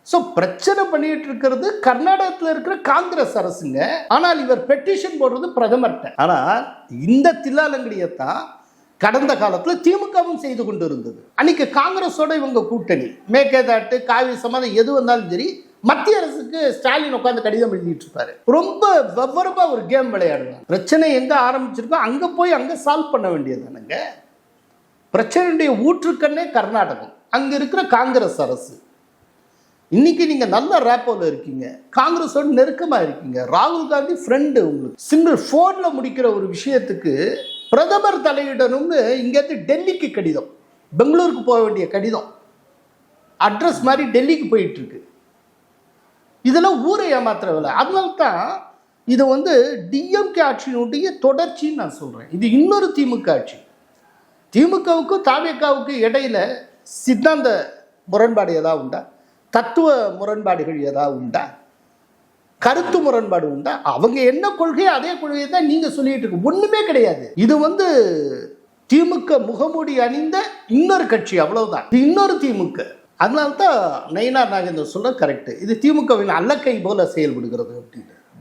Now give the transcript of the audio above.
So பிரச்சனை பண்ணிட்டு இருக்கிறது கர்நாடகத்தில் இருக்கிற காங்கிரஸ் அரசுங்க. ஆனால் இவர் பெட்டிஷன் போடுறது பிரதமர்கிட்ட. ஆனால் இந்த தில்லாலங்கடியத்தான் கடந்த காலத்தில் திமுகவும் செய்து கொண்டு இருந்தது. அன்னைக்கு காங்கிரஸோட இவங்க கூட்டணி, மேகேதாட்டு, காவி சம்மதம் எது வந்தாலும் சரி, மத்திய அரசுக்கு ஸ்டாலின் உட்காந்து கடிதம் எழுதிட்டு இருப்பாரு. ரொம்ப விவரமா ஒரு கேம் விளையாடுவாங்க. பிரச்சனை எங்க ஆரம்பிச்சிருக்கோ அங்க போய் அங்க சால்வ் பண்ண வேண்டியதுதானுங்க. பிரச்சனையுடைய ஊற்றுக்கண்ணே கர்நாடகம், அங்க இருக்கிற காங்கிரஸ் அரசு. இன்னைக்கு நீங்க நல்ல ரேப்போல இருக்கீங்க, காங்கிரஸோட நெருக்கமா இருக்கீங்க. ராகுல் காந்தி ஃப்ரெண்டு உங்களுக்கு. சிங்கிள் போன்ல முடிக்கிற ஒரு விஷயத்துக்கு பிரதமர் தலையிடணும்னு இங்கேருந்து டெல்லிக்கு கடிதம், பெங்களூருக்கு போக வேண்டிய கடிதம் அட்ரஸ் மாதிரி டெல்லிக்கு போயிட்டு இருக்கு. இதெல்லாம் ஊரை ஏமாத்துற வேலை. அதனால தான் இது டிஎம்கே ஆட்சியினுடைய தொடர்ச்சின்னு நான் சொல்றேன். இது இன்னொரு திமுக ஆட்சி. திமுகவுக்கும் தாவேகாவுக்கும் இடையில சித்தாந்த முரண்பாடு ஏதாவது உண்டா? தத்துவ முரண்பாடுகள் ஏதாவது உண்டா? கருத்து முரண்பாடு உண்டா? அவங்க என்ன கொள்கையோ அதே கொள்கையை தான் நீங்க சொல்லிட்டு இருக்கு. ஒண்ணுமே கிடையாது. இது திமுக முகமூடி அணிந்த இன்னொரு கட்சி, அவ்வளவுதான். இது இன்னொரு திமுக. அதனால தான் நயினார் நாகேந்திரன் சொல்ற கரெக்ட். இது திமுகவின் அல்லக்கை போல செயல்படுகிறது அப்படின்னு.